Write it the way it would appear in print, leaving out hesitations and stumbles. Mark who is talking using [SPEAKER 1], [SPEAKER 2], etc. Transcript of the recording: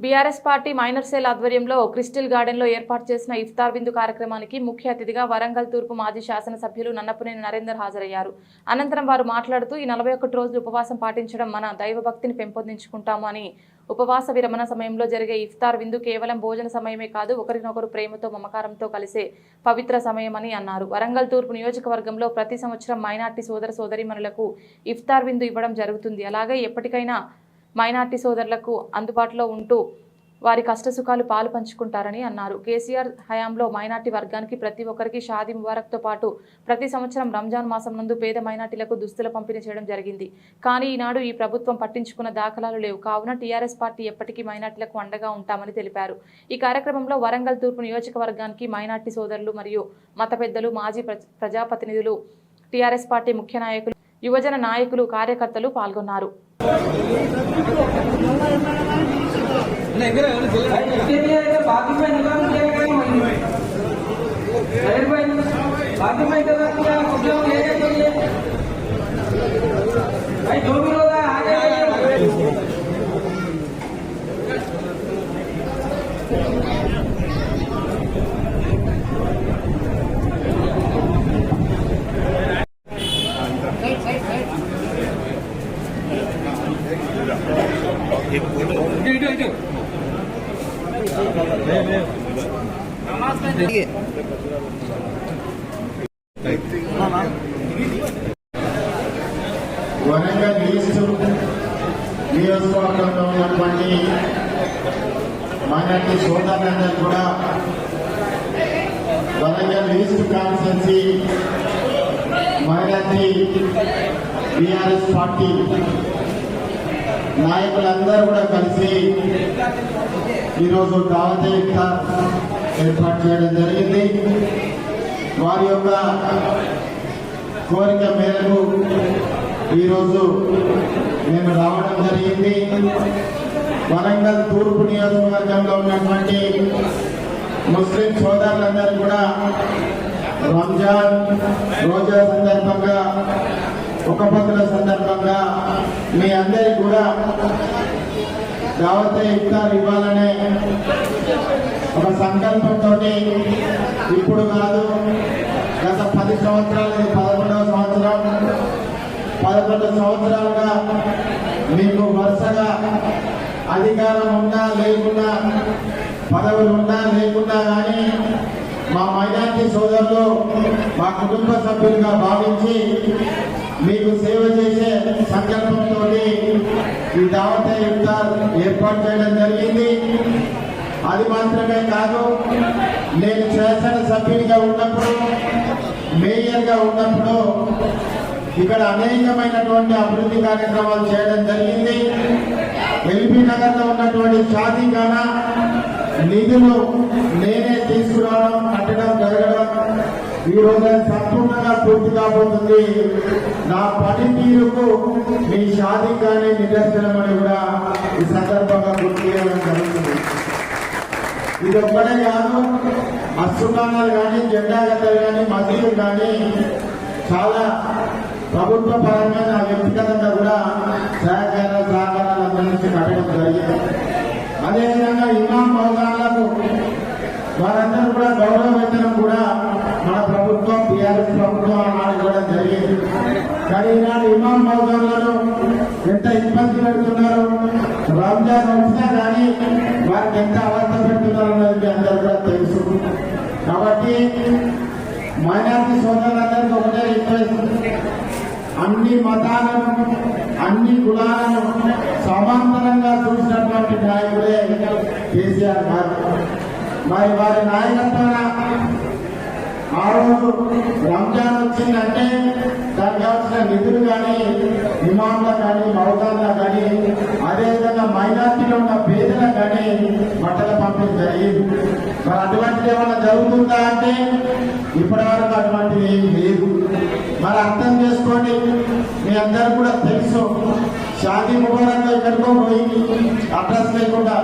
[SPEAKER 1] BRS party minor cell ఆధ్వర్యంలో crystal garden లో ఏర్పాటు చేసిన ఇఫ్తార్ విందు కార్యక్రమానికి ముఖ్య అతిథిగా వరంగల్ తూర్పు మాజీ శాసనసభ్యులు నన్నపునేని నరేందర్ హాజరయ్యారు. అనంతరం వారు మాట్లాడుతూ ఈ 41 రోజులు ఉపవాసం పాటించడం మన దైవభక్తిని పెంపొందించుకుంటాము అని, ఉపవాస విరమణ సమయంలో జరిగే ఇఫ్తార్ విందు కేవలం భోజన సమయమే కాదు, ఒకరినొకరు ప్రేమతో మమకారంతో కలిసే పవిత్ర సమయమని అన్నారు. వరంగల్ తూర్పు నియోజకవర్గంలో ప్రతి సంవత్సరం మైనార్టీ సోదర సోదరీమణులకు ఇఫ్తార్ విందు ఇవ్వడం జరుగుతుంది. అలాగే ఎప్పటికైనా మైనార్టీ సోదరులకు అందుబాటులో ఉంటూ వారి కష్టసుఖాలు పాలు పంచుకుంటారని అన్నారు. కేసీఆర్ హయాంలో మైనార్టీ వర్గానికి ప్రతి ఒక్కరికి షాదీ ముబారక్తో పాటు ప్రతి సంవత్సరం రంజాన్ మాసం నందు పేద మైనార్టీలకు దుస్తుల పంపిణీ చేయడం జరిగింది. కానీ ఈనాడు ఈ ప్రభుత్వం పట్టించుకున్న దాఖలాలు లేవు. కావున టీఆర్ఎస్ పార్టీ ఎప్పటికీ మైనార్టీలకు అండగా ఉంటామని తెలిపారు. ఈ కార్యక్రమంలో వరంగల్ తూర్పు నియోజకవర్గానికి మైనార్టీ సోదరులు మరియు మత పెద్దలు, మాజీ ప్రజాప్రతినిధులు, టీఆర్ఎస్ పార్టీ ముఖ్య నాయకులు, యువజన నాయకులు, కార్యకర్తలు పాల్గొన్నారు.
[SPEAKER 2] వరంగల్ ఈస్ట్ నియోజకవర్గంలో ఉన్నటువంటి మైనార్టీ సోదరులందరూ కూడా Warangal east constituency minority BRS party నాయకులందరూ కూడా కలిసి ఈరోజు దావత్ ఇఫ్తార్ ఏర్పాటు చేయడం జరిగింది. వారి యొక్క కోరిక మేరకు ఈరోజు మేము రావడం జరిగింది. వరంగల్ తూర్పు నియోజకవర్గంలో ఉన్నటువంటి ముస్లిం సోదరులందరూ కూడా రంజాన్ రోజా సందర్భంగా, ఒక పొద్దుల సందర్భంగా మీ అందరికీ కూడా దావత్ ఇఫ్తార్ ఇవ్వాలనే ఒక సంకల్పంతో ఇప్పుడు కాదు, గత 10 సంవత్సరాలు, 11వ సంవత్సరం, 11 సంవత్సరాలుగా మీకు వరుసగా అధికారం ఉన్నా లేకున్నా, పదవులు ఉన్నా లేకున్నా కానీ మా మైనార్టీ సోదరులు మా కుటుంబ సభ్యులుగా భావించి మీకు సేవ చేసే సంకల్పంతో ఈ దావత్ ఇఫ్తార్ ఏర్పాటు చేయడం జరిగింది. అది మాత్రమే కాదు, నేను శాసనసభ్యునిగా ఉన్నప్పుడు, మేయర్గా ఉన్నప్పుడు ఇక్కడ అనేకమైనటువంటి అభివృద్ధి కార్యక్రమాలు చేయడం జరిగింది. ఎల్బీ నగర్ లో ఉన్నటువంటి షాదీఖానా నిధులు నేనే తీసుకురావడం, కట్టడం జరగడం ఈ రోజు సంపూర్ణంగా పూర్తి కాబోతుంది. నా పనితీరుకు మీ షాదీఖానే నిదర్శనం అని కూడా ఈ సందర్భంగా గుర్తు చేయడం జరుగుతుంది. ఇది ఒక్కడే కాదు, అస్సుఖానాలు కానీ, జెండా గద్దలు కానీ, మసీదులు కానీ చాలా ప్రభుత్వ పరంగా, నా వ్యక్తిగతంగా కూడా సహకారాలు అందించి కట్టడం జరిగింది. అదేవిధంగా ఇమాం మౌలానాలకు వారందరూ కూడా గౌరవ వేతనం కూడా మన ప్రభుత్వం, బీఆర్ఎస్ ప్రభుత్వం ఆనాడు ఇవ్వడం జరిగింది. కానీ ఈనాడు ఇమాం మౌలానాలను ఎంత ఇబ్బంది పెడుతున్నారు, రంజాన్ వచ్చినా కానీ వారికి ఎంత అవస్థ పెడుతున్నారు అన్నది మీ అందరూ కూడా తెలుసు. కాబట్టి మైనార్టీ సోదరులందరికీ ఒకటే రిక్వెస్ట్, అన్ని మతాలను, అన్ని కులాలను సమాంతరంగా చూసినటువంటి నాయకుడే కేసీఆర్ గారు. మరి వారి నాయకత్వాన ఆ రోజు రంజాన్ వచ్చిందంటే దానికి కావాల్సిన నిధులు కానీ, ఇమాంల కానీ, మౌదాన్ల కానీ, అదేవిధంగా మైనార్టీలో ఉన్న పేదలకు కానీ బట్టల పంపిణీ జరిగింది. మరి అటువంటిది ఏమన్నా జరుగుతుందా అంటే ఇప్పటి వరకు అటువంటిది ఏం లేదు. మరి అర్థం చేసుకోండి, మీ అందరూ కూడా తెలుసు, షాదీ ముబారక్ ఎక్కడికో పోయింది, అడ్రస్ లేకుండా.